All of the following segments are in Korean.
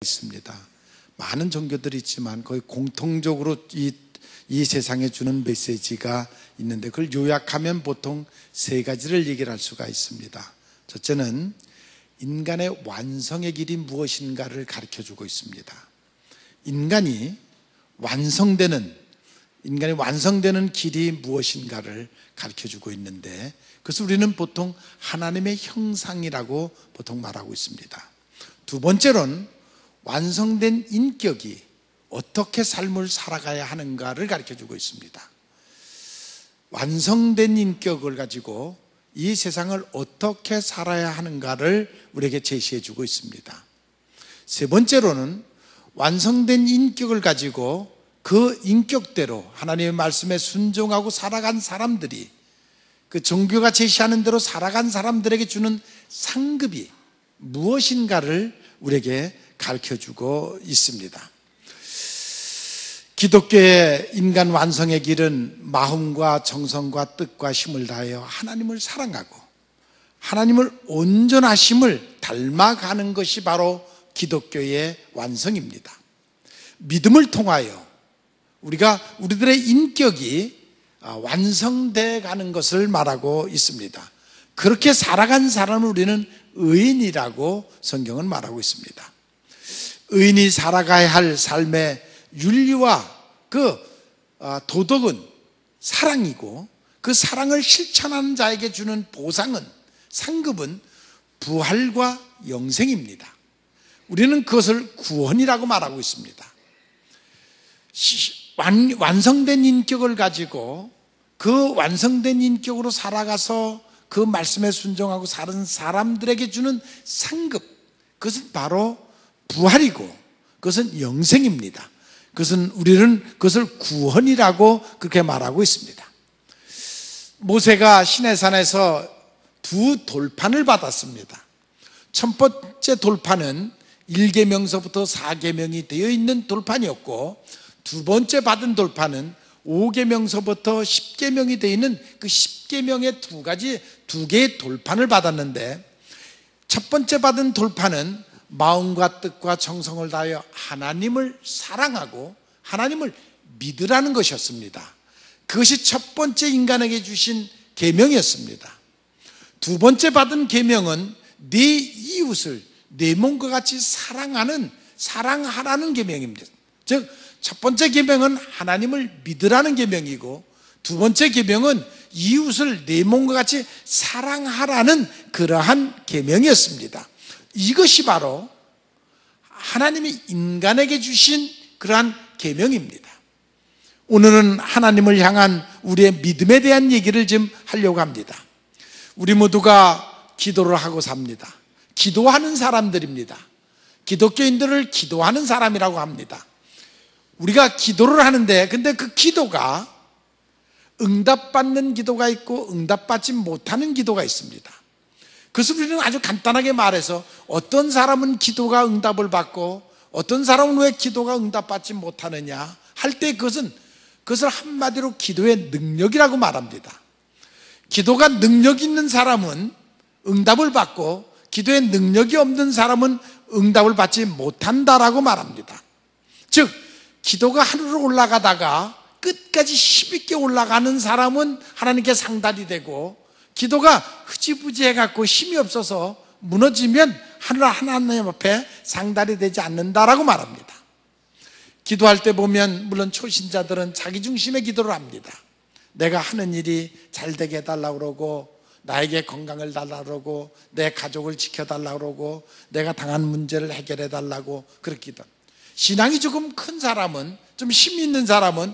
있습니다. 많은 종교들이 있지만 거의 공통적으로 이 세상에 주는 메시지가 있는데, 그걸 요약하면 보통 세 가지를 얘기를 할 수가 있습니다. 첫째는 인간의 완성의 길이 무엇인가를 가르쳐 주고 있습니다. 인간이 완성되는 길이 무엇인가를 가르쳐 주고 있는데, 그래서 우리는 보통 하나님의 형상이라고 보통 말하고 있습니다. 두 번째로는 완성된 인격이 어떻게 삶을 살아가야 하는가를 가르쳐 주고 있습니다. 완성된 인격을 가지고 이 세상을 어떻게 살아야 하는가를 우리에게 제시해 주고 있습니다. 세 번째로는 완성된 인격을 가지고 그 인격대로 하나님의 말씀에 순종하고 살아간 사람들이, 그 종교가 제시하는 대로 살아간 사람들에게 주는 상급이 무엇인가를 우리에게 가르쳐주고 있습니다. 기독교의 인간 완성의 길은 마음과 정성과 뜻과 힘을 다하여 하나님을 사랑하고 하나님을 온전하심을 닮아가는 것이 바로 기독교의 완성입니다. 믿음을 통하여 우리들의 인격이 완성되어 가는 것을 말하고 있습니다. 그렇게 살아간 사람을 우리는 의인이라고 성경은 말하고 있습니다. 의인이 살아가야 할 삶의 윤리와 그 도덕은 사랑이고, 그 사랑을 실천하는 자에게 주는 보상은, 상급은 부활과 영생입니다. 우리는 그것을 구원이라고 말하고 있습니다. 완성된 인격을 가지고 그 완성된 인격으로 살아가서 그 말씀에 순종하고 사는 사람들에게 주는 상급, 그것은 바로 부활이고 그것은 영생입니다. 우리는 그것을 구원이라고 그렇게 말하고 있습니다. 모세가 시내산에서 두 돌판을 받았습니다. 첫 번째 돌판은 1계명서부터 4계명이 되어 있는 돌판이었고, 두 번째 받은 돌판은 5계명서부터 10계명이 되어 있는 그 10계명의 두 개의 돌판을 받았는데, 첫 번째 받은 돌판은 마음과 뜻과 정성을 다하여 하나님을 사랑하고 하나님을 믿으라는 것이었습니다. 그것이 첫 번째 인간에게 주신 계명이었습니다. 두 번째 받은 계명은 네 이웃을 내 몸과 같이 사랑하라는 계명입니다. 즉, 첫 번째 계명은 하나님을 믿으라는 계명이고, 두 번째 계명은 이웃을 내 몸과 같이 사랑하라는 그러한 계명이었습니다. 이것이 바로 하나님이 인간에게 주신 그러한 계명입니다. 오늘은 하나님을 향한 우리의 믿음에 대한 얘기를 좀 하려고 합니다. 우리 모두가 기도를 하고 삽니다. 기도하는 사람들입니다. 기독교인들을 기도하는 사람이라고 합니다. 우리가 기도를 하는데, 근데 그 기도가 응답받는 기도가 있고 응답받지 못하는 기도가 있습니다. 그래서 우리는 아주 간단하게 말해서 어떤 사람은 기도가 응답을 받고 어떤 사람은 왜 기도가 응답받지 못하느냐 할 때 그것을 한마디로 기도의 능력이라고 말합니다. 기도가 능력 있는 사람은 응답을 받고 기도의 능력이 없는 사람은 응답을 받지 못한다라고 말합니다. 즉, 기도가 하늘로 올라가다가 끝까지 힘있게 올라가는 사람은 하나님께 상달이 되고, 기도가 흐지부지해갖고 힘이 없어서 무너지면 하나님 앞에 상달이 되지 않는다라고 말합니다. 기도할 때 보면 물론 초신자들은 자기 중심의 기도를 합니다. 내가 하는 일이 잘 되게 해달라고 그러고, 나에게 건강을 달라고 그러고, 내 가족을 지켜달라고 그러고, 내가 당한 문제를 해결해달라고 그렇게 기도. 신앙이 조금 큰 사람은, 좀 힘이 있는 사람은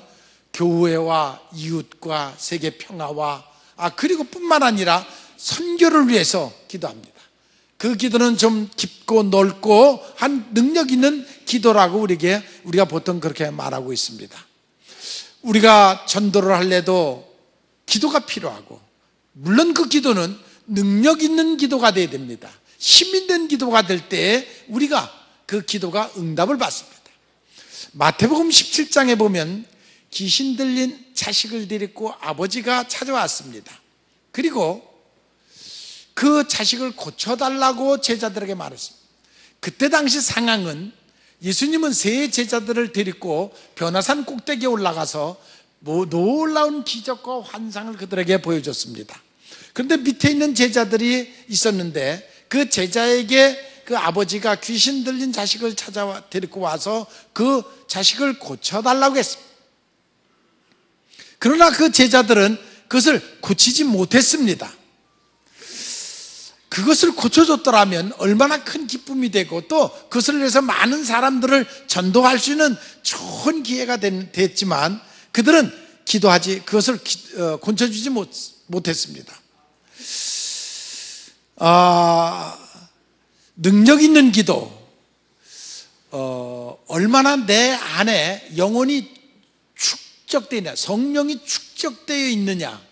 교회와 이웃과 세계 평화와 그리고 뿐만 아니라 선교를 위해서 기도합니다. 그 기도는 좀 깊고 넓고 한 능력 있는 기도라고 우리가 보통 그렇게 말하고 있습니다. 우리가 전도를 할래도 기도가 필요하고, 물론 그 기도는 능력 있는 기도가 되어야 됩니다. 힘 있는 기도가 될 때 우리가 그 기도가 응답을 받습니다. 마태복음 17장에 보면 귀신 들린 자식을 데리고 아버지가 찾아왔습니다. 그리고 그 자식을 고쳐달라고 제자들에게 말했습니다. 그때 당시 상황은 예수님은 세 제자들을 데리고 변화산 꼭대기에 올라가서 놀라운 기적과 환상을 그들에게 보여줬습니다. 그런데 밑에 있는 제자들이 있었는데 그 제자에게 그 아버지가 귀신 들린 자식을 데리고 와서 그 자식을 고쳐달라고 했습니다. 그러나 그 제자들은 그것을 고치지 못했습니다. 그것을 고쳐줬더라면 얼마나 큰 기쁨이 되고 또 그것을 위해서 많은 사람들을 전도할 수 있는 좋은 기회가 됐지만 그들은 그것을 고쳐주지 못했습니다. 능력 있는 기도, 얼마나 내 안에 영혼이 축적되어 있냐, 성령이 축적되어 있느냐,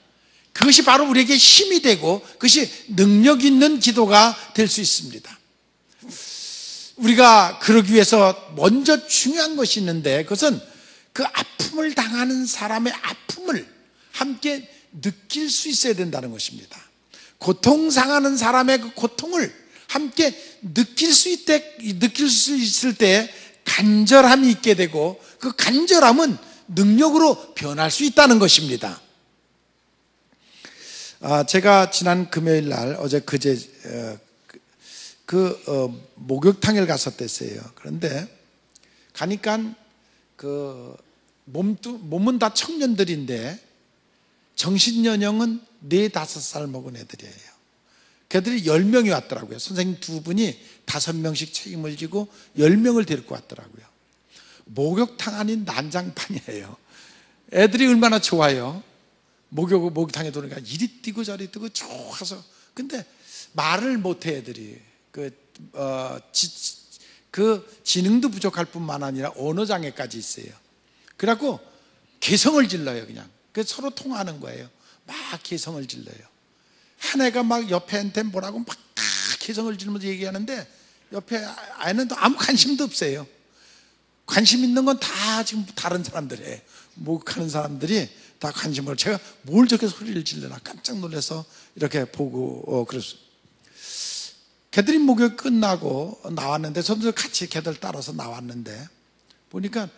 그것이 바로 우리에게 힘이 되고 그것이 능력 있는 기도가 될 수 있습니다. 우리가 그러기 위해서 먼저 중요한 것이 있는데 그것은 그 아픔을 당하는 사람의 아픔을 함께 느낄 수 있어야 된다는 것입니다. 고통상하는 사람의 그 고통을 함께 느낄 수 있을 때 간절함이 있게 되고 그 간절함은 능력으로 변할 수 있다는 것입니다. 제가 지난 금요일 날 그제 목욕탕을 갔었댔어요. 그런데 가니까 몸은 다 청년들인데 정신연령은 4-5살 먹은 애들이에요. 걔들이 10명이 왔더라고요. 선생님 2분이 5명씩 책임을 지고 10명을 데리고 왔더라고요. 목욕탕 아닌 난장판이에요. 애들이 얼마나 좋아요. 목욕탕에 들어오니까 이리 뛰고 저리 뛰고 좋아서. 근데 말을 못해 애들이. 그 지능도 부족할 뿐만 아니라 언어장애까지 있어요. 그래갖고 개성을 질러요. 그냥 서로 통하는 거예요. 막 개성을 질러요. 한 애가 막 옆에 애한테 뭐라고 막 개성을 지르면서 얘기하는데 옆에 아이는 또 아무 관심도 없어요. 관심 있는 건 다 지금 다른 사람들이에요. 목욕하는 사람들이 다 관심을. 제가 뭘 저렇게 소리를 질러나 깜짝 놀라서 이렇게 보고 그랬어요. 걔들이 목욕 끝나고 나왔는데 저도 같이 걔들 따라서 나왔는데 보니까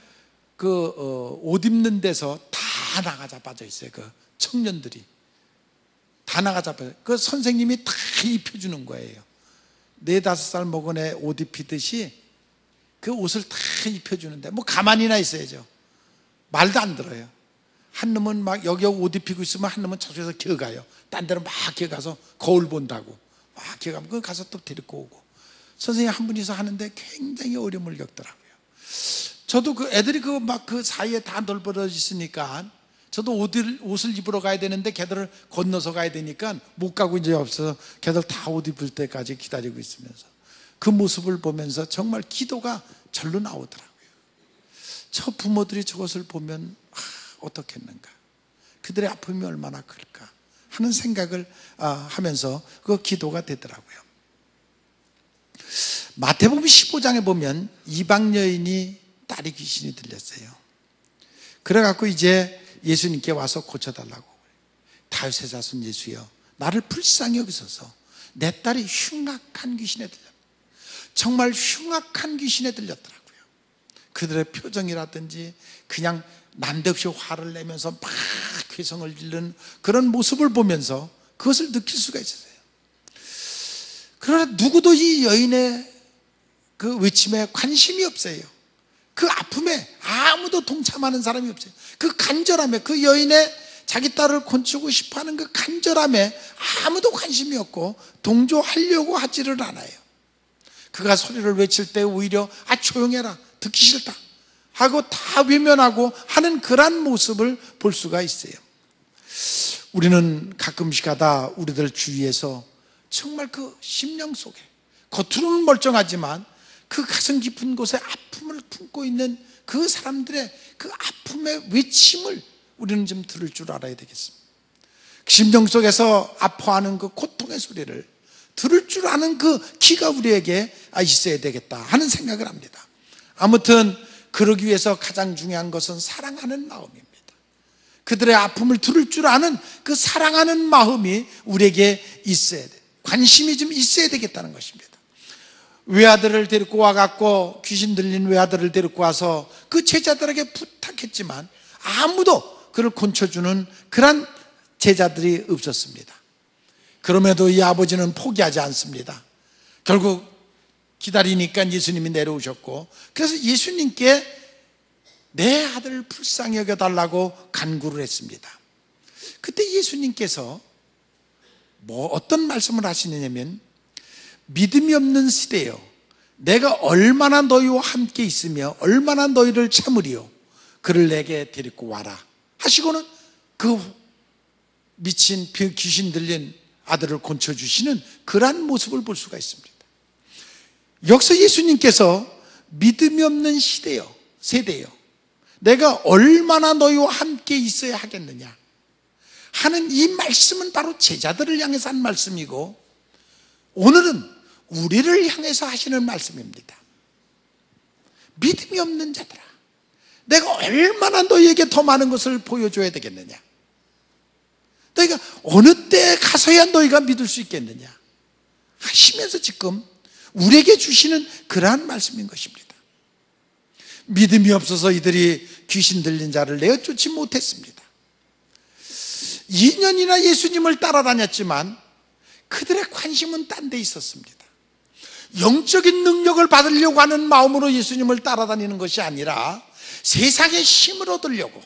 옷 입는 데서 다 나가자 빠져 있어요. 그 청년들이 다 나가자 빠져. 그 선생님이 다 입혀주는 거예요. 4-5살 먹은 애 옷 입히듯이 그 옷을 다 입혀주는데 뭐 가만히나 있어야죠. 말도 안 들어요. 한 놈은 막 여기 옷 입히고 있으면 한 놈은 저쪽에서 기어가요. 딴 데로 막 기어가서 거울 본다고 막 기어가면 그걸 가서 또 데리고 오고. 선생님 한 분이서 하는데 굉장히 어려움을 겪더라고요. 저도 그 애들이 그 사이에 다 널브러져 있으니까 저도 옷을 입으러 가야 되는데 걔들을 건너서 가야 되니까 못 가고 이제 없어서 걔들 다 옷 입을 때까지 기다리고 있으면서 그 모습을 보면서 정말 기도가 절로 나오더라고요. 저 부모들이 저것을 보면 어떻겠는가, 그들의 아픔이 얼마나 클까 하는 생각을 하면서 그 기도가 되더라고요. 마태복음 15장에 보면 이방 여인이 딸이 귀신이 들렸어요. 그래갖고 이제 예수님께 와서 고쳐달라고. 다윗의 자손 예수여, 나를 불쌍히 여기소서. 내 딸이 흉악한 귀신에 들렸다. 정말 흉악한 귀신에 들렸더라고요. 그들의 표정이라든지 그냥 난데없이 화를 내면서 막 괴성을 지르는 그런 모습을 보면서 그것을 느낄 수가 있었어요. 그러나 누구도 이 여인의 그 외침에 관심이 없어요. 그 아픔에 아무도 동참하는 사람이 없어요. 그 간절함에, 그 여인의 자기 딸을 고치고 싶어하는 그 간절함에 아무도 관심이 없고 동조하려고 하지를 않아요. 그가 소리를 외칠 때 오히려 조용해라, 듣기 싫다 하고 다 외면하고 하는 그런 모습을 볼 수가 있어요. 우리는 가끔씩 하다 우리들 주위에서 정말 그 심령 속에 겉으로는 멀쩡하지만 그 가슴 깊은 곳에 아픔을 품고 있는 그 사람들의 그 아픔의 외침을 우리는 좀 들을 줄 알아야 되겠습니다. 심령 속에서 아파하는 그 고통의 소리를 들을 줄 아는 그 귀가 우리에게 있어야 되겠다 하는 생각을 합니다. 아무튼 그러기 위해서 가장 중요한 것은 사랑하는 마음입니다. 그들의 아픔을 들을 줄 아는 그 사랑하는 마음이 우리에게 있어야 돼. 관심이 좀 있어야 되겠다는 것입니다. 외아들을 데리고 와갖고, 귀신 들린 외아들을 데리고 와서 그 제자들에게 부탁했지만 아무도 그를 고쳐주는 그런 제자들이 없었습니다. 그럼에도 이 아버지는 포기하지 않습니다. 결국 기다리니까 예수님이 내려오셨고, 그래서 예수님께 내 아들을 불쌍히 여겨달라고 간구를 했습니다. 그때 예수님께서 어떤 말씀을 하시느냐면, 믿음이 없는 시대여, 내가 얼마나 너희와 함께 있으며 얼마나 너희를 참으리요, 그를 내게 데리고 와라 하시고는 그 미친 귀신 들린 아들을 고쳐주시는 그러한 모습을 볼 수가 있습니다. 여기서 예수님께서 믿음이 없는 세대요, 내가 얼마나 너희와 함께 있어야 하겠느냐 하는 이 말씀은 바로 제자들을 향해서 한 말씀이고, 오늘은 우리를 향해서 하시는 말씀입니다. 믿음이 없는 자들아, 내가 얼마나 너희에게 더 많은 것을 보여줘야 되겠느냐, 너희가 어느 때 가서야 너희가 믿을 수 있겠느냐 하시면서 지금 우리에게 주시는 그러한 말씀인 것입니다. 믿음이 없어서 이들이 귀신 들린 자를 내어 쫓지 못했습니다. 2년이나 예수님을 따라다녔지만 그들의 관심은 딴 데 있었습니다. 영적인 능력을 받으려고 하는 마음으로 예수님을 따라다니는 것이 아니라 세상의 힘을 얻으려고,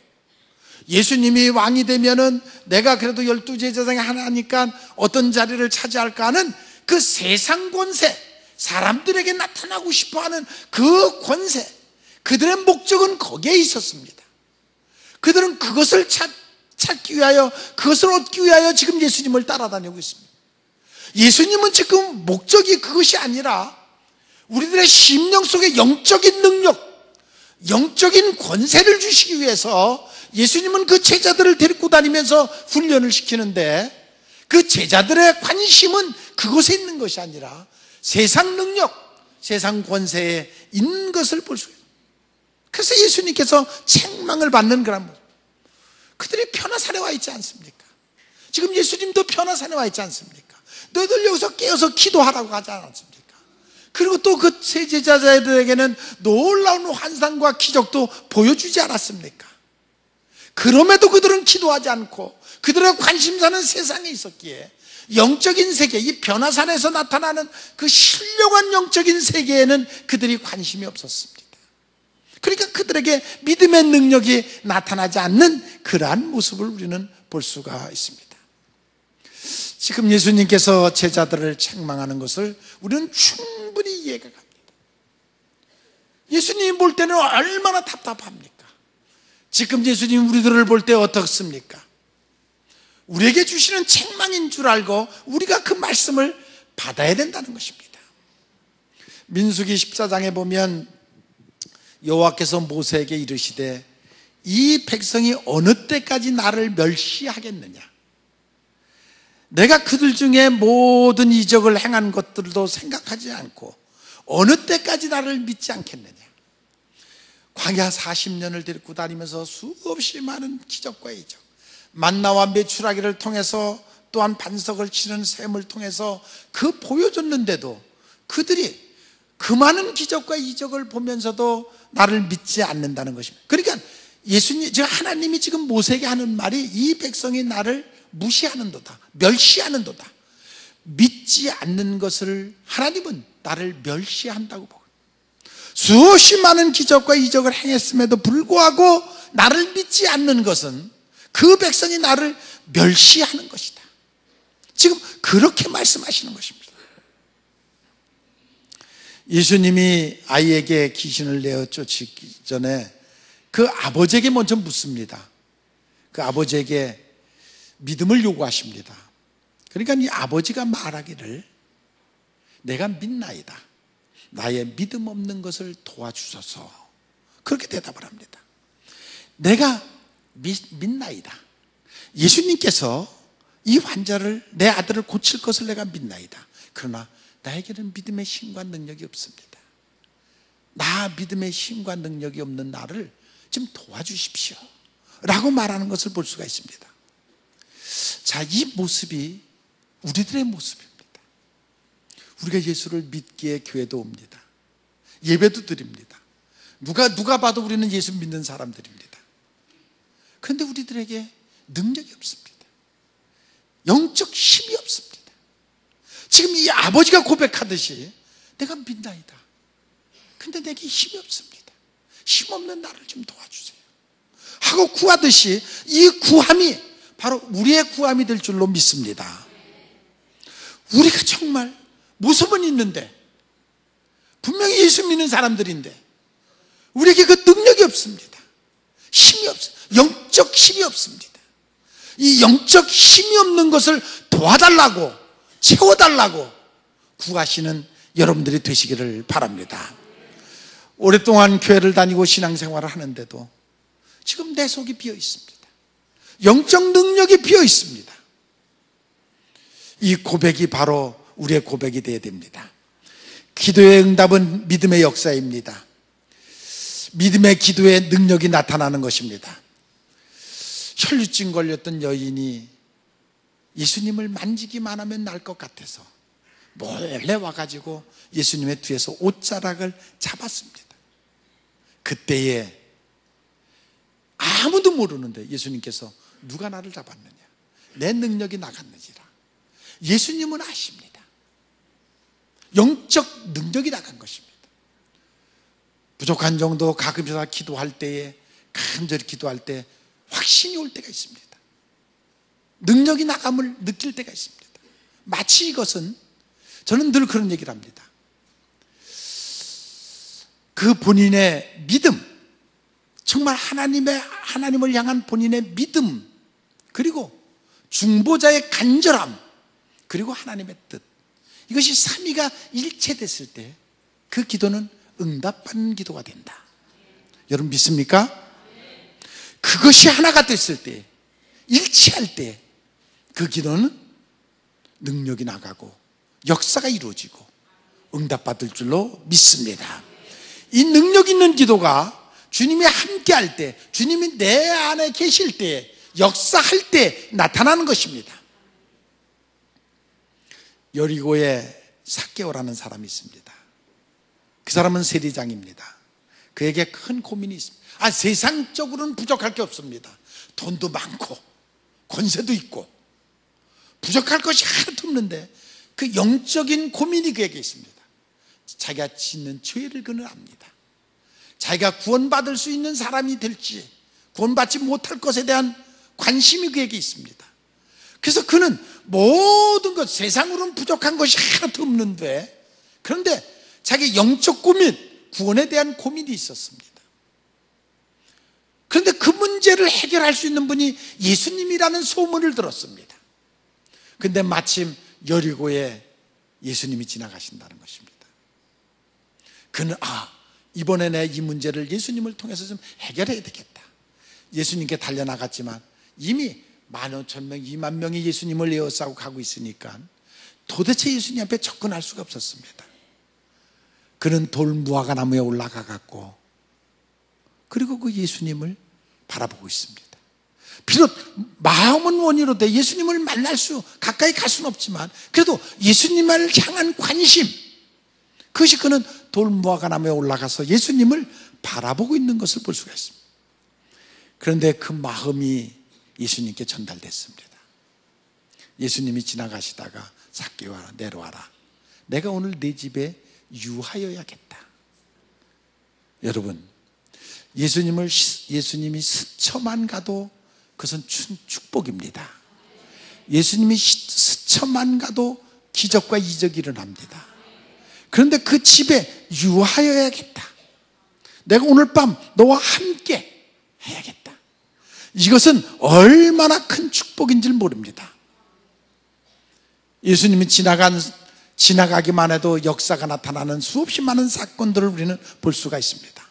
예수님이 왕이 되면은 내가 그래도 12제자 중에 하나니까 어떤 자리를 차지할까 하는 그 세상 권세, 사람들에게 나타나고 싶어하는 그 권세, 그들의 목적은 거기에 있었습니다. 그들은 그것을 찾기 위하여, 그것을 얻기 위하여 지금 예수님을 따라다니고 있습니다. 예수님은 지금 목적이 그것이 아니라 우리들의 심령 속에 영적인 능력, 영적인 권세를 주시기 위해서 예수님은 그 제자들을 데리고 다니면서 훈련을 시키는데, 그 제자들의 관심은 그곳에 있는 것이 아니라 세상 능력, 세상 권세에 있는 것을 볼 수 있어요. 그래서 예수님께서 책망을 받는 그런 모습. 그들이 변화산에 와 있지 않습니까? 지금 예수님도 변화산에 와 있지 않습니까? 너희들 여기서 깨어서 기도하라고 하지 않았습니까? 그리고 또 그 세 제자들에게는 놀라운 환상과 기적도 보여주지 않았습니까? 그럼에도 그들은 기도하지 않고 그들의 관심사는 세상에 있었기에, 영적인 세계, 이 변화산에서 나타나는 그 신령한 영적인 세계에는 그들이 관심이 없었습니다. 그러니까 그들에게 믿음의 능력이 나타나지 않는 그러한 모습을 우리는 볼 수가 있습니다. 지금 예수님께서 제자들을 책망하는 것을 우리는 충분히 이해가 갑니다. 예수님이 볼 때는 얼마나 답답합니까? 지금 예수님 우리들을 볼 때 어떻습니까? 우리에게 주시는 책망인 줄 알고 우리가 그 말씀을 받아야 된다는 것입니다. 민수기 14장에 보면 여호와께서 모세에게 이르시되, 이 백성이 어느 때까지 나를 멸시하겠느냐, 내가 그들 중에 모든 이적을 행한 것들도 생각하지 않고 어느 때까지 나를 믿지 않겠느냐. 광야 40년을 데리고 다니면서 수없이 많은 기적과 이적, 만나와 메추라기를 통해서, 또한 반석을 치는 샘을 통해서 그 보여줬는데도 그들이 그 많은 기적과 이적을 보면서도 나를 믿지 않는다는 것입니다. 그러니까 예수님, 지금 하나님이 지금 모세에게 하는 말이, 이 백성이 나를 무시하는도다, 멸시하는도다. 믿지 않는 것을 하나님은 나를 멸시한다고 보고, 수없이 많은 기적과 이적을 행했음에도 불구하고 나를 믿지 않는 것은 그 백성이 나를 멸시하는 것이다. 지금 그렇게 말씀하시는 것입니다. 예수님이 아이에게 귀신을 내어 쫓기 전에 그 아버지에게 먼저 묻습니다. 그 아버지에게 믿음을 요구하십니다. 그러니까 이 아버지가 말하기를, 내가 믿나이다, 나의 믿음 없는 것을 도와주소서, 그렇게 대답을 합니다. 내가 믿나이다, 예수님께서 이 환자를, 내 아들을 고칠 것을 내가 믿나이다. 그러나 나에게는 믿음의 힘과 능력이 없습니다. 나 믿음의 힘과 능력이 없는 나를 좀 도와주십시오 라고 말하는 것을 볼 수가 있습니다. 자, 이 모습이 우리들의 모습입니다. 우리가 예수를 믿기에 교회도 옵니다. 예배도 드립니다. 누가 봐도 우리는 예수 믿는 사람들입니다. 그런데 우리들에게 능력이 없습니다. 영적 힘이 없습니다. 지금 이 아버지가 고백하듯이 내가 믿나이다. 근데 내게 힘이 없습니다. 힘없는 나를 좀 도와주세요 하고 구하듯이 이 구함이 바로 우리의 구함이 될 줄로 믿습니다. 우리가 정말 모습은 있는데 분명히 예수 믿는 사람들인데 우리에게 그 능력이 없습니다. 힘이 없습니다. 영적 힘이 없습니다. 이 영적 힘이 없는 것을 도와달라고, 채워달라고 구하시는 여러분들이 되시기를 바랍니다. 오랫동안 교회를 다니고 신앙생활을 하는데도 지금 내 속이 비어 있습니다. 영적 능력이 비어 있습니다. 이 고백이 바로 우리의 고백이 되어야 됩니다. 기도의 응답은 믿음의 역사입니다. 믿음의 기도에 능력이 나타나는 것입니다. 혈루증 걸렸던 여인이 예수님을 만지기만 하면 날 것 같아서 몰래 와가지고 예수님의 뒤에서 옷자락을 잡았습니다. 그때에 아무도 모르는데 예수님께서 누가 나를 잡았느냐, 내 능력이 나갔는지라. 예수님은 아십니다. 영적 능력이 나간 것입니다. 부족한 정도 가끔씩 기도할 때에, 간절히 기도할 때 확신이 올 때가 있습니다. 능력이 나감을 느낄 때가 있습니다. 마치 이것은, 저는 늘 그런 얘기를 합니다. 그 본인의 믿음, 정말 하나님을 향한 본인의 믿음, 그리고 중보자의 간절함, 그리고 하나님의 뜻, 이것이 삼위가 일체됐을 때 그 기도는 응답받는 기도가 된다. 여러분 믿습니까? 그것이 하나가 됐을 때, 일치할 때 그 기도는 능력이 나가고 역사가 이루어지고 응답받을 줄로 믿습니다. 이 능력 있는 기도가 주님이 함께 할 때, 주님이 내 안에 계실 때, 역사할 때 나타나는 것입니다. 여리고에 삭개오라는 사람이 있습니다. 그 사람은 세리장입니다. 그에게 큰 고민이 있습니다. 세상적으로는 부족할 게 없습니다. 돈도 많고 권세도 있고 부족할 것이 하나도 없는데 그 영적인 고민이 그에게 있습니다. 자기가 짓는 죄를 그는 압니다. 자기가 구원받을 수 있는 사람이 될지, 구원받지 못할 것에 대한 관심이 그에게 있습니다. 그래서 그는 모든 것, 세상으로는 부족한 것이 하나도 없는데, 그런데 자기 영적 고민, 구원에 대한 고민이 있었습니다. 그런데 그 문제를 해결할 수 있는 분이 예수님이라는 소문을 들었습니다. 그런데 마침 여리고에 예수님이 지나가신다는 것입니다. 그는 이번에 내 이 문제를 예수님을 통해서 좀 해결해야 되겠다. 예수님께 달려나갔지만 이미 15,000명, 2만 명이 예수님을 에워싸고 가고 있으니까 도대체 예수님 앞에 접근할 수가 없었습니다. 그는 돌무화과 나무에 올라가 갖고 그리고 그 예수님을 바라보고 있습니다. 비록 마음은 원이로되 예수님을 가까이 갈 수는 없지만 그래도 예수님을 향한 관심, 그것이 그는 돌무화과 나무에 올라가서 예수님을 바라보고 있는 것을 볼 수가 있습니다. 그런데 그 마음이 예수님께 전달됐습니다. 예수님이 지나가시다가 삭개오라, 내려와라. 내가 오늘 네 집에 유하여야겠다. 여러분, 예수님이 스쳐만 가도 그것은 축복입니다. 예수님이 스쳐만 가도 기적과 이적이 일어납니다. 그런데 그 집에 유하여야겠다. 내가 오늘 밤 너와 함께 해야겠다. 이것은 얼마나 큰 축복인지를 모릅니다. 예수님이 지나가기만 해도 역사가 나타나는 수없이 많은 사건들을 우리는 볼 수가 있습니다.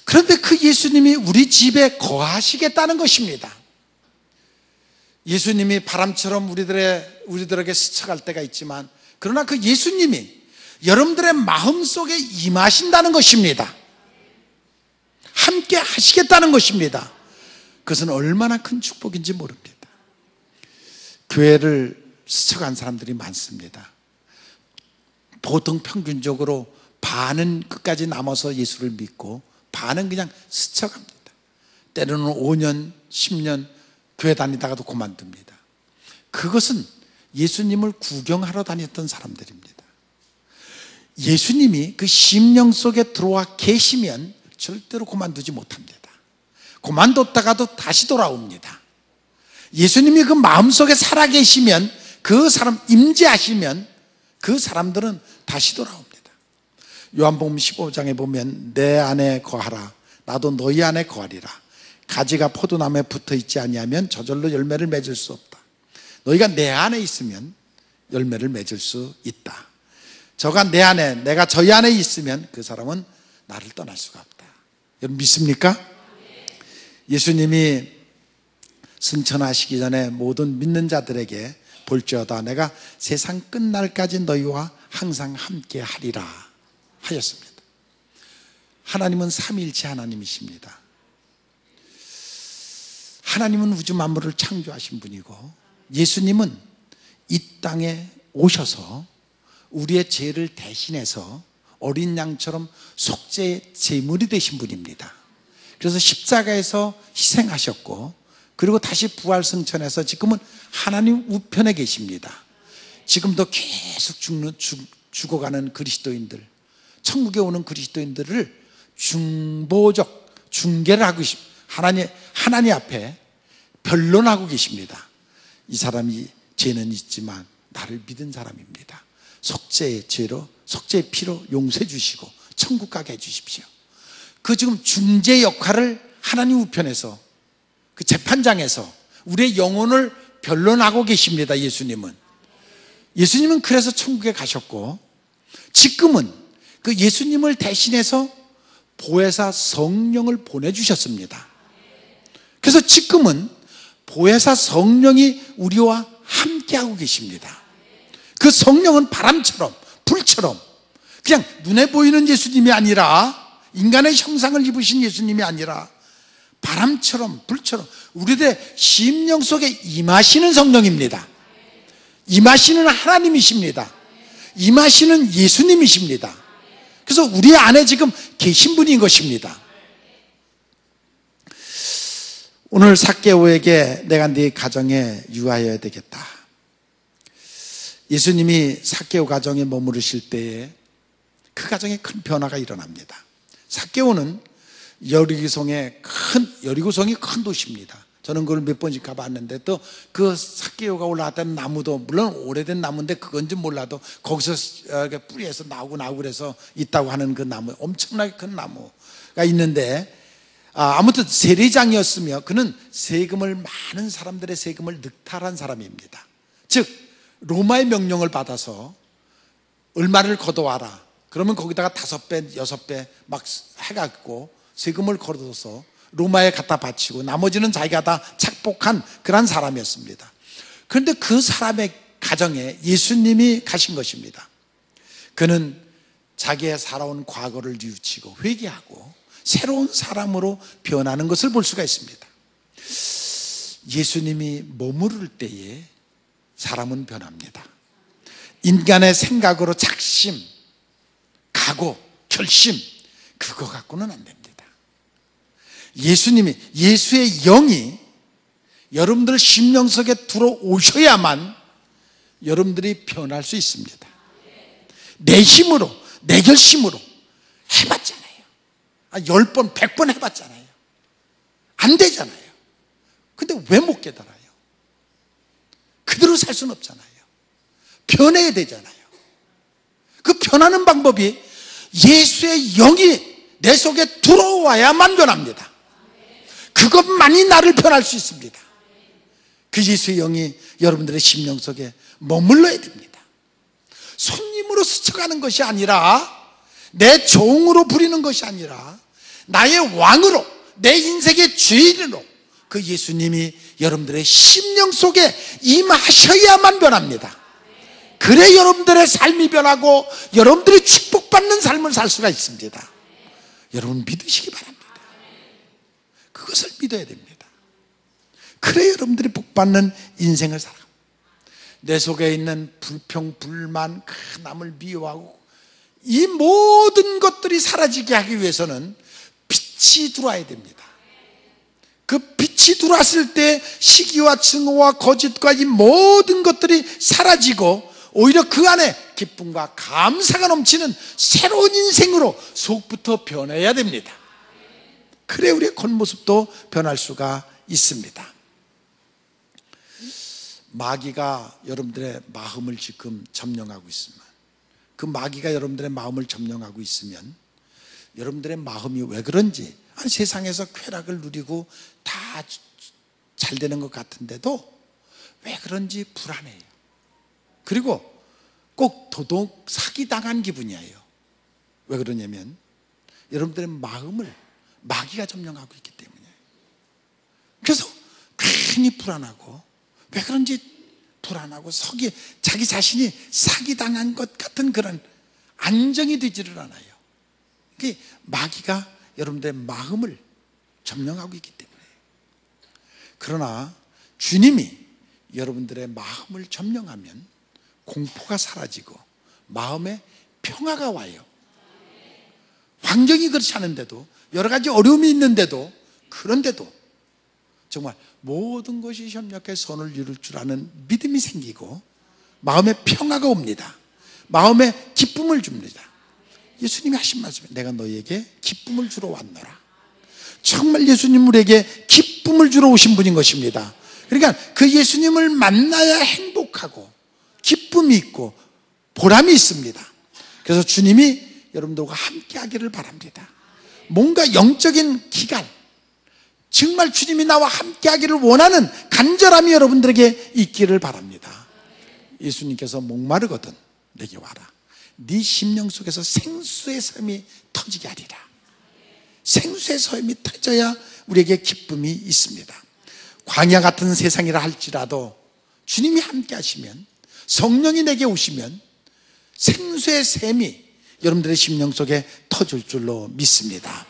그런데 그 예수님이 우리 집에 거하시겠다는 것입니다. 예수님이 바람처럼 우리들에게 스쳐갈 때가 있지만, 그러나 그 예수님이 여러분들의 마음속에 임하신다는 것입니다. 함께 하시겠다는 것입니다. 그것은 얼마나 큰 축복인지 모릅니다. 교회를 스쳐간 사람들이 많습니다. 보통 평균적으로 반은 끝까지 남아서 예수를 믿고 반은 그냥 스쳐갑니다. 때로는 5년, 10년 교회 다니다가도 그만둡니다. 그것은 예수님을 구경하러 다녔던 사람들입니다. 예수님이 그 심령 속에 들어와 계시면 절대로 그만두지 못합니다. 그만뒀다가도 다시 돌아옵니다. 예수님이 그 마음속에 살아계시면, 그 사람 임재하시면 그 사람들은 다시 돌아옵니다. 요한복음 15장에 보면 내 안에 거하라 나도 너희 안에 거하리라. 가지가 포도나무에 붙어있지 아니하면 저절로 열매를 맺을 수 없다. 너희가 내 안에 있으면 열매를 맺을 수 있다. 저가 내 안에, 내가 저희 안에 있으면 그 사람은 나를 떠날 수가 없다. 여러분 믿습니까? 예수님이 승천하시기 전에 모든 믿는 자들에게 볼지어다 내가 세상 끝날까지 너희와 항상 함께 하리라 하였습니다. 하나님은 삼위일체 하나님이십니다. 하나님은 우주 만물을 창조하신 분이고 예수님은 이 땅에 오셔서 우리의 죄를 대신해서 어린 양처럼 속죄의 제물이 되신 분입니다. 그래서 십자가에서 희생하셨고 그리고 다시 부활승천해서 지금은 하나님 우편에 계십니다. 지금도 계속 죽어가는 그리스도인들, 천국에 오는 그리스도인들을 중보적 중계를 하고 계십니다. 하나님 앞에 변론하고 계십니다. 이 사람이 죄는 있지만 나를 믿은 사람입니다. 속죄의 죄로, 속죄의 피로 용서해 주시고 천국 가게 해 주십시오. 그 지금 중재 역할을 하나님 우편에서, 그 재판장에서 우리의 영혼을 변론하고 계십니다. 예수님은 그래서 천국에 가셨고 지금은 그 예수님을 대신해서 보혜사 성령을 보내주셨습니다. 그래서 지금은 보혜사 성령이 우리와 함께하고 계십니다. 그 성령은 바람처럼 불처럼 그냥 눈에 보이는 예수님이 아니라, 인간의 형상을 입으신 예수님이 아니라 바람처럼 불처럼 우리들의 심령 속에 임하시는 성령입니다. 임하시는 하나님이십니다. 임하시는 예수님이십니다. 그래서 우리 안에 지금 계신 분인 것입니다. 오늘 삭개오에게 내가 네 가정에 유하여야 되겠다. 예수님이 삭개오 가정에 머무르실 때에 그 가정에 큰 변화가 일어납니다. 삭개오는 여리고성이 큰 도시입니다. 저는 그걸 몇 번씩 가봤는데 또 그 삭개오가 올라왔다는 나무도 물론 오래된 나무인데 그건지 몰라도 거기서 뿌리에서 나오고 그래서 있다고 하는 그 나무, 엄청나게 큰 나무가 있는데 아무튼 세리장이었으며 그는 많은 사람들의 세금을 늑탈한 사람입니다. 즉 로마의 명령을 받아서 얼마를 걷어와라. 그러면 거기다가 5배, 6배 막 해갖고 세금을 걸어서 로마에 갖다 바치고 나머지는 자기가 다 착복한 그런 사람이었습니다. 그런데 그 사람의 가정에 예수님이 가신 것입니다. 그는 자기의 살아온 과거를 뉘우치고 회개하고 새로운 사람으로 변하는 것을 볼 수가 있습니다. 예수님이 머무를 때에 사람은 변합니다. 인간의 생각으로 작심, 각오, 결심 그거 갖고는 안 됩니다. 예수의 영이 여러분들 심령 속에 들어오셔야만 여러분들이 변할 수 있습니다. 내 힘으로, 내 결심으로 해봤잖아요. 10번, 100번 해봤잖아요. 안 되잖아요. 근데 왜 못 깨달아요? 그대로 살 수는 없잖아요. 변해야 되잖아요. 그 변하는 방법이 예수의 영이 내 속에 들어와야만 변합니다. 그것만이 나를 변할 수 있습니다. 그 예수의 영이 여러분들의 심령 속에 머물러야 됩니다. 손님으로 스쳐가는 것이 아니라, 내 종으로 부리는 것이 아니라 나의 왕으로, 내 인생의 주인으로 그 예수님이 여러분들의 심령 속에 임하셔야만 변합니다. 그래 여러분들의 삶이 변하고 여러분들이 축복받는 삶을 살 수가 있습니다. 여러분 믿으시기 바랍니다. 그것을 믿어야 됩니다. 그래 여러분들이 복받는 인생을 살아갑니다. 내 속에 있는 불평, 불만, 그 남을 미워하고 이 모든 것들이 사라지게 하기 위해서는 빛이 들어와야 됩니다. 그 빛이 들어왔을 때 시기와 증오와 거짓과 이 모든 것들이 사라지고 오히려 그 안에 기쁨과 감사가 넘치는 새로운 인생으로 속부터 변해야 됩니다. 그래 우리의 겉모습도 변할 수가 있습니다. 마귀가 여러분들의 마음을 지금 점령하고 있으면, 그 마귀가 여러분들의 마음을 점령하고 있으면 여러분들의 마음이 왜 그런지, 세상에서 쾌락을 누리고 다 잘 되는 것 같은데도 왜 그런지 불안해요. 그리고 꼭 도둑 사기당한 기분이에요. 왜 그러냐면 여러분들의 마음을 마귀가 점령하고 있기 때문이에요. 그래서 괜히 불안하고, 왜 그런지 불안하고 자기 자신이 사기당한 것 같은 그런 안정이 되지를 않아요. 그게 마귀가 여러분들의 마음을 점령하고 있기 때문에. 그러나 주님이 여러분들의 마음을 점령하면 공포가 사라지고 마음에 평화가 와요. 환경이 그렇지 않은데도, 여러 가지 어려움이 있는데도, 그런데도 정말 모든 것이 협력해 선을 이룰 줄 아는 믿음이 생기고 마음에 평화가 옵니다. 마음에 기쁨을 줍니다. 예수님이 하신 말씀에 내가 너희에게 기쁨을 주러 왔노라. 정말 예수님 우리에게 기쁨을 주러 오신 분인 것입니다. 그러니까 그 예수님을 만나야 행복하고 기쁨이 있고 보람이 있습니다. 그래서 주님이 여러분들과 함께 하기를 바랍니다. 뭔가 영적인 기간, 정말 주님이 나와 함께 하기를 원하는 간절함이 여러분들에게 있기를 바랍니다. 예수님께서 목마르거든 내게 와라. 네 심령 속에서 생수의 샘이 터지게 하리라. 생수의 샘이 터져야 우리에게 기쁨이 있습니다. 광야 같은 세상이라 할지라도 주님이 함께 하시면, 성령이 내게 오시면 생수의 샘이 여러분들의 심령 속에 터질 줄로 믿습니다.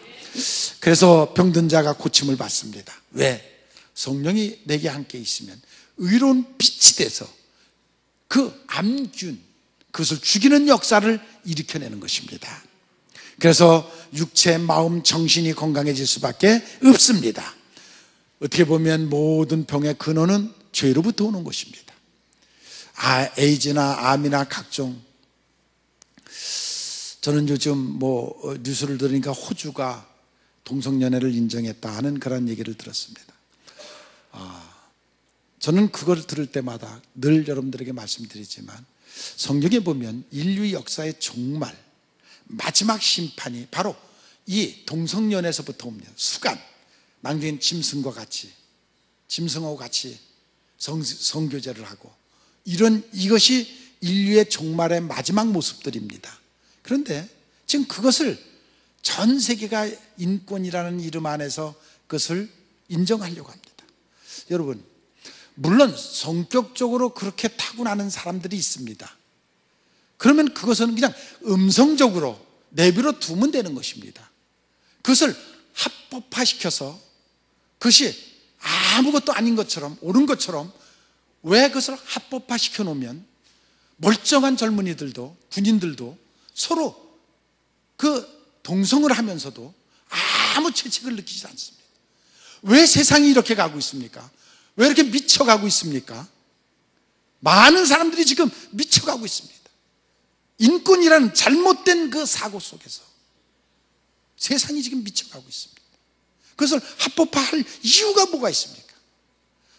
그래서 병든 자가 고침을 받습니다. 왜? 성령이 내게 함께 있으면 의로운 빛이 돼서 그 암균, 그것을 죽이는 역사를 일으켜내는 것입니다. 그래서 육체, 마음, 정신이 건강해질 수밖에 없습니다. 어떻게 보면 모든 병의 근원은 죄로부터 오는 것입니다. 에이즈나 암이나 각종, 저는 요즘 뉴스를 들으니까 호주가 동성연애를 인정했다 하는 그런 얘기를 들었습니다. 저는 그걸 들을 때마다 늘 여러분들에게 말씀드리지만, 성경에 보면 인류 역사의 정말 마지막 심판이 바로 이 동성연애에서부터 옵니다. 수간, 망정인 짐승과 같이, 짐승하고 같이 성교제를 하고, 이것이 인류의 종말의 마지막 모습들입니다. 그런데 지금 그것을 전 세계가 인권이라는 이름 안에서 그것을 인정하려고 합니다. 여러분, 물론 성격적으로 그렇게 타고나는 사람들이 있습니다. 그러면 그것은 그냥 음성적으로 내버려 두면 되는 것입니다. 그것을 합법화시켜서 그것이 아무것도 아닌 것처럼, 옳은 것처럼 왜 그것을 합법화시켜 놓으면 멀쩡한 젊은이들도, 군인들도 서로 그 동성을 하면서도 아무 채찍을 느끼지 않습니다. 왜 세상이 이렇게 가고 있습니까? 왜 이렇게 미쳐가고 있습니까? 많은 사람들이 지금 미쳐가고 있습니다. 인권이라는 잘못된 그 사고 속에서 세상이 지금 미쳐가고 있습니다. 그것을 합법화할 이유가 뭐가 있습니까?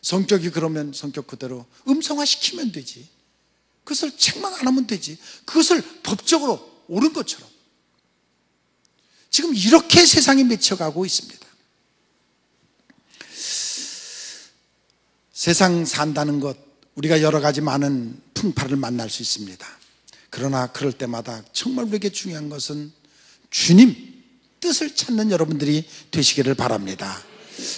성격이 그러면 성격 그대로 음성화시키면 되지. 그것을 책망 안 하면 되지. 그것을 법적으로 옳은 것처럼. 지금 이렇게 세상이 미쳐가고 있습니다. 세상 산다는 것, 우리가 여러 가지 많은 풍파를 만날 수 있습니다. 그러나 그럴 때마다 정말 우리에게 중요한 것은 주님 뜻을 찾는 여러분들이 되시기를 바랍니다.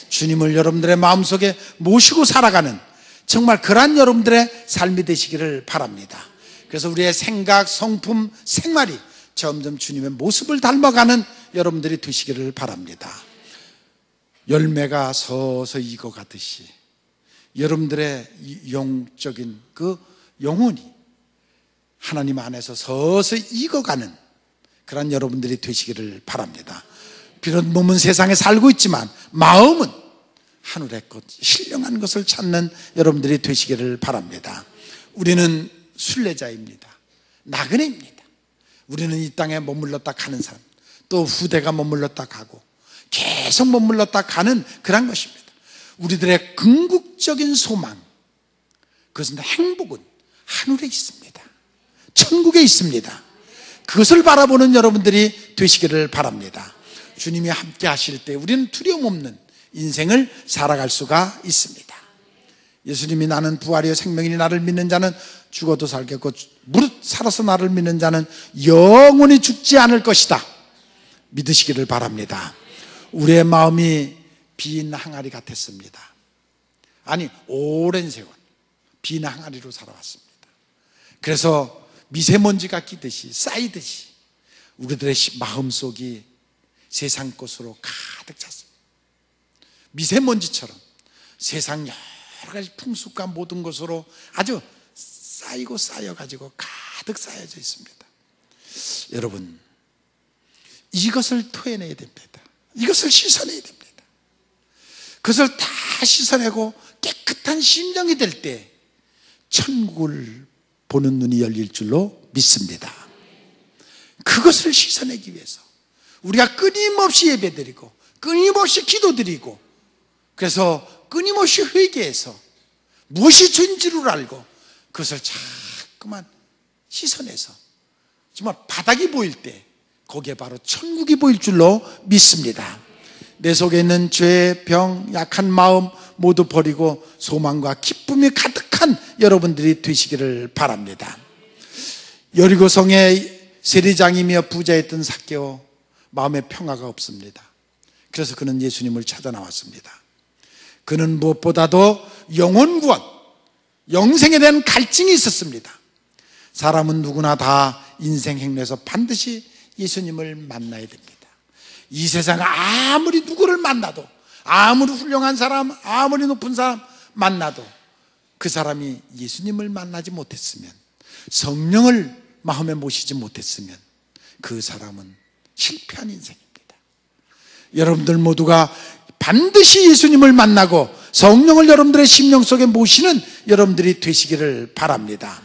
주님을 여러분들의 마음속에 모시고 살아가는 정말 그러한 여러분들의 삶이 되시기를 바랍니다. 그래서 우리의 생각, 성품, 생활이 점점 주님의 모습을 닮아가는 여러분들이 되시기를 바랍니다. 열매가 서서히 익어가듯이 여러분들의 영적인 그 영원히 하나님 안에서 서서히 익어가는 그런 여러분들이 되시기를 바랍니다. 비록 몸은 세상에 살고 있지만 마음은 하늘의 것, 신령한 것을 찾는 여러분들이 되시기를 바랍니다. 우리는 순례자입니다. 나그네입니다. 우리는 이 땅에 머물렀다 가는 사람, 또 후대가 머물렀다 가고 계속 머물렀다 가는 그런 것입니다. 우리들의 궁극적인 소망, 그것은 행복은 하늘에 있습니다. 천국에 있습니다. 그것을 바라보는 여러분들이 되시기를 바랍니다. 주님이 함께 하실 때 우리는 두려움 없는 인생을 살아갈 수가 있습니다. 예수님이 나는 부활이요 생명이니 나를 믿는 자는 죽어도 살겠고 무릇 살아서 나를 믿는 자는 영원히 죽지 않을 것이다. 믿으시기를 바랍니다. 우리의 마음이 빈 항아리 같았습니다. 아니, 오랜 세월 빈 항아리로 살아왔습니다. 그래서 미세먼지가 끼듯이 쌓이듯이 우리들의 마음속이 세상 것으로 가득 찼습니다. 미세먼지처럼 세상 여러 가지 풍습과 모든 것으로 아주 쌓이고 쌓여가지고 가득 쌓여져 있습니다. 여러분, 이것을 토해내야 됩니다. 이것을 씻어내야 됩니다. 그것을 다 씻어내고 깨끗한 심령이 될 때 천국을 보는 눈이 열릴 줄로 믿습니다. 그것을 씻어내기 위해서 우리가 끊임없이 예배드리고 끊임없이 기도드리고 그래서 끊임없이 회개해서 무엇이 죄인지를 알고 그것을 자꾸만 씻어내서 정말 바닥이 보일 때 거기에 바로 천국이 보일 줄로 믿습니다. 내 속에 있는 죄, 병, 약한 마음 모두 버리고 소망과 기쁨이 가득한 여러분들이 되시기를 바랍니다. 여리고성의 세리장이며 부자였던 삭개오, 마음에 평화가 없습니다. 그래서 그는 예수님을 찾아 나왔습니다. 그는 무엇보다도 영혼 구원, 영생에 대한 갈증이 있었습니다. 사람은 누구나 다 인생 행로에서 반드시 예수님을 만나야 됩니다. 이 세상 아무리 누구를 만나도, 아무리 훌륭한 사람, 아무리 높은 사람 만나도 그 사람이 예수님을 만나지 못했으면, 성령을 마음에 모시지 못했으면 그 사람은 실패한 인생입니다. 여러분들 모두가 반드시 예수님을 만나고 성령을 여러분들의 심령 속에 모시는 여러분들이 되시기를 바랍니다.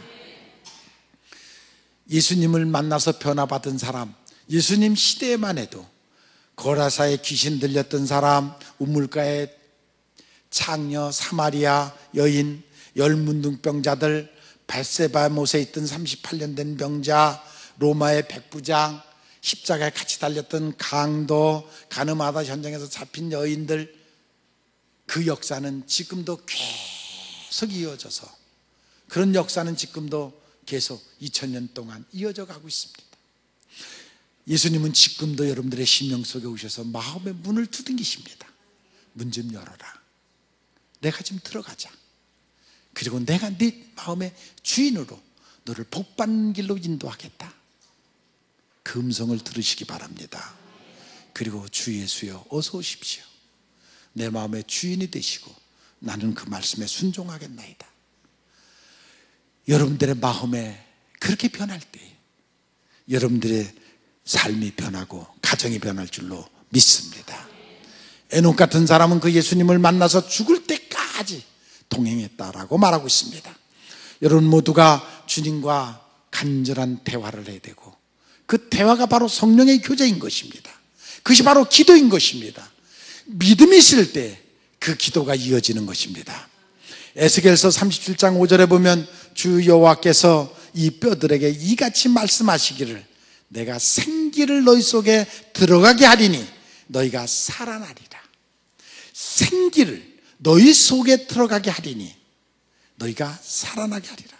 예수님을 만나서 변화받은 사람, 예수님 시대에만 해도 거라사에 귀신 들렸던 사람, 우물가에 창녀, 사마리아 여인, 열문둥병자들, 밧세바 못에 있던 38년 된 병자, 로마의 백부장, 십자가에 같이 달렸던 강도, 가늠하다 현장에서 잡힌 여인들, 그 역사는 지금도 계속 이어져서, 그런 역사는 지금도 계속 2000년 동안 이어져 가고 있습니다. 예수님은 지금도 여러분들의 심령 속에 오셔서 마음의 문을 두들기십니다. 문 좀 열어라. 내가 좀 들어가자. 그리고 내가 네 마음의 주인으로 너를 복받는 길로 인도하겠다. 그 음성을 들으시기 바랍니다. 그리고 주 예수여 어서 오십시오. 내 마음의 주인이 되시고 나는 그 말씀에 순종하겠나이다. 여러분들의 마음에 그렇게 변할 때 여러분들의 삶이 변하고 가정이 변할 줄로 믿습니다. 에녹 같은 사람은 그 예수님을 만나서 죽을 때까지 동행했다라고 말하고 있습니다. 여러분 모두가 주님과 간절한 대화를 해야 되고 그 대화가 바로 성령의 교제인 것입니다. 그것이 바로 기도인 것입니다. 믿음이 있을 때 그 기도가 이어지는 것입니다. 에스겔서 37장 5절에 보면 주 여호와께서 이 뼈들에게 이같이 말씀하시기를 내가 생기를 너희 속에 들어가게 하리니 너희가 살아나리라. 생기를 너희 속에 들어가게 하리니 너희가 살아나게 하리라.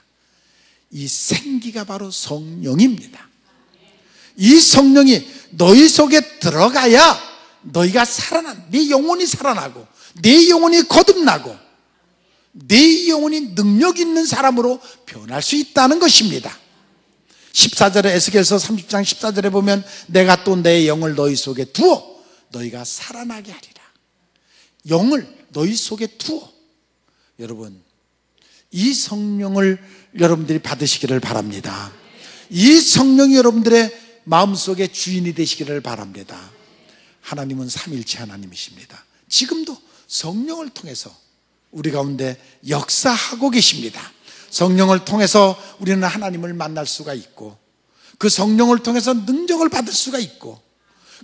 이 생기가 바로 성령입니다. 이 성령이 너희 속에 들어가야 너희가 네 영혼이 살아나고 네 영혼이 거듭나고 네 영혼이 능력 있는 사람으로 변할 수 있다는 것입니다. 14절에 에스겔서 30장 14절에 보면 내가 또 내 영을 너희 속에 두어 너희가 살아나게 하리라. 영을 너희 속에 두어. 여러분, 이 성령을 여러분들이 받으시기를 바랍니다. 이 성령이 여러분들의 마음속에 주인이 되시기를 바랍니다. 하나님은 삼일체 하나님이십니다. 지금도 성령을 통해서 우리 가운데 역사하고 계십니다. 성령을 통해서 우리는 하나님을 만날 수가 있고, 그 성령을 통해서 능력을 받을 수가 있고,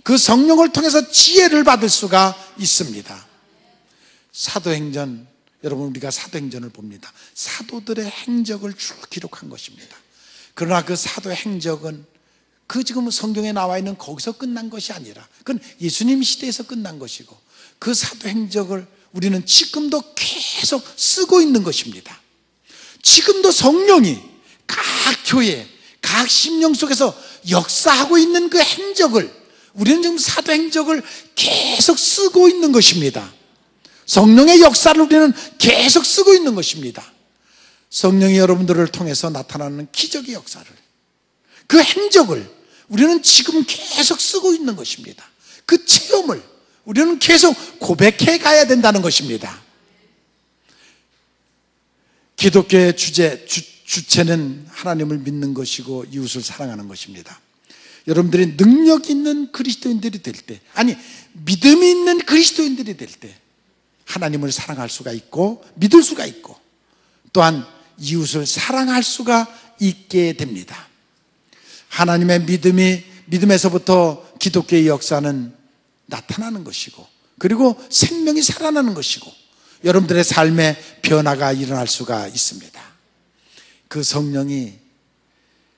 그 성령을 통해서 지혜를 받을 수가 있습니다. 사도행전, 여러분 우리가 사도행전을 봅니다. 사도들의 행적을 쭉 기록한 것입니다. 그러나 그 사도행적은 그 지금 성경에 나와 있는 거기서 끝난 것이 아니라, 그건 예수님 시대에서 끝난 것이고, 그 사도행적을 우리는 지금도 계속 쓰고 있는 것입니다. 지금도 성령이 각 교회, 각 심령 속에서 역사하고 있는 그 행적을 우리는 지금 사도행적을 계속 쓰고 있는 것입니다. 성령의 역사를 우리는 계속 쓰고 있는 것입니다. 성령이 여러분들을 통해서 나타나는 기적의 역사를, 그 행적을 우리는 지금 계속 쓰고 있는 것입니다. 그 체험을 우리는 계속 고백해 가야 된다는 것입니다. 기독교의 주체는 하나님을 믿는 것이고 이웃을 사랑하는 것입니다. 여러분들이 능력 있는 그리스도인들이 될 때, 아니 믿음이 있는 그리스도인들이 될 때 하나님을 사랑할 수가 있고 믿을 수가 있고, 또한 이웃을 사랑할 수가 있게 됩니다. 하나님의 믿음에서부터 기독교의 역사는 나타나는 것이고, 그리고 생명이 살아나는 것이고, 여러분들의 삶에 변화가 일어날 수가 있습니다. 그 성령이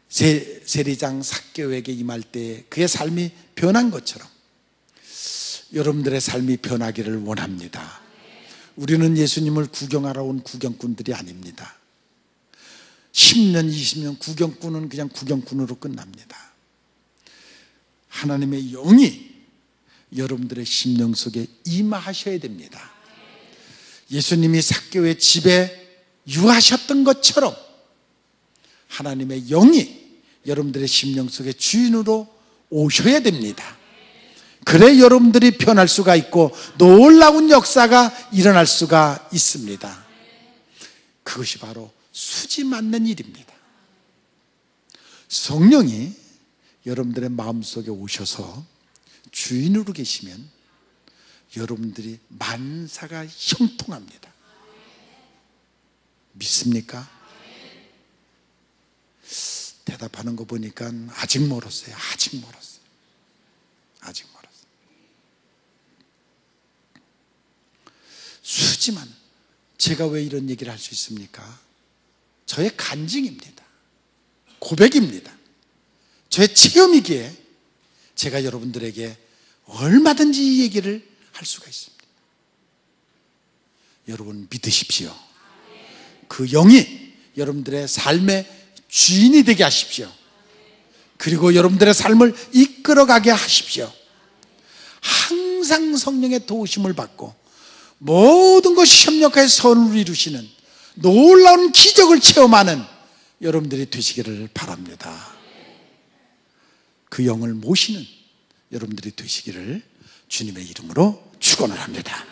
세리장 삭개오에게 임할 때 그의 삶이 변한 것처럼 여러분들의 삶이 변하기를 원합니다. 우리는 예수님을 구경하러 온 구경꾼들이 아닙니다. 10년, 20년 구경꾼은 그냥 구경꾼으로 끝납니다. 하나님의 영이 여러분들의 심령 속에 임하셔야 됩니다. 예수님이 삭개오의 집에 유하셨던 것처럼 하나님의 영이 여러분들의 심령 속에 주인으로 오셔야 됩니다. 그래 여러분들이 변할 수가 있고 놀라운 역사가 일어날 수가 있습니다. 그것이 바로 수지 맞는 일입니다. 성령이 여러분들의 마음속에 오셔서 주인으로 계시면 여러분들이 만사가 형통합니다. 믿습니까? 대답하는 거 보니까 아직 멀었어요. 아직 멀었어요. 아직 멀었어요. 수지만 제가 왜 이런 얘기를 할 수 있습니까? 저의 간증입니다. 고백입니다. 저의 체험이기에 제가 여러분들에게 얼마든지 이 얘기를 할 수가 있습니다. 여러분 믿으십시오. 그 영이 여러분들의 삶의 주인이 되게 하십시오. 그리고 여러분들의 삶을 이끌어가게 하십시오. 항상 성령의 도우심을 받고 모든 것이 협력하여 선을 이루시는 놀라운 기적을 체험하는 여러분들이 되시기를 바랍니다. 그 영을 모시는 여러분들이 되시기를 주님의 이름으로 축원을 합니다.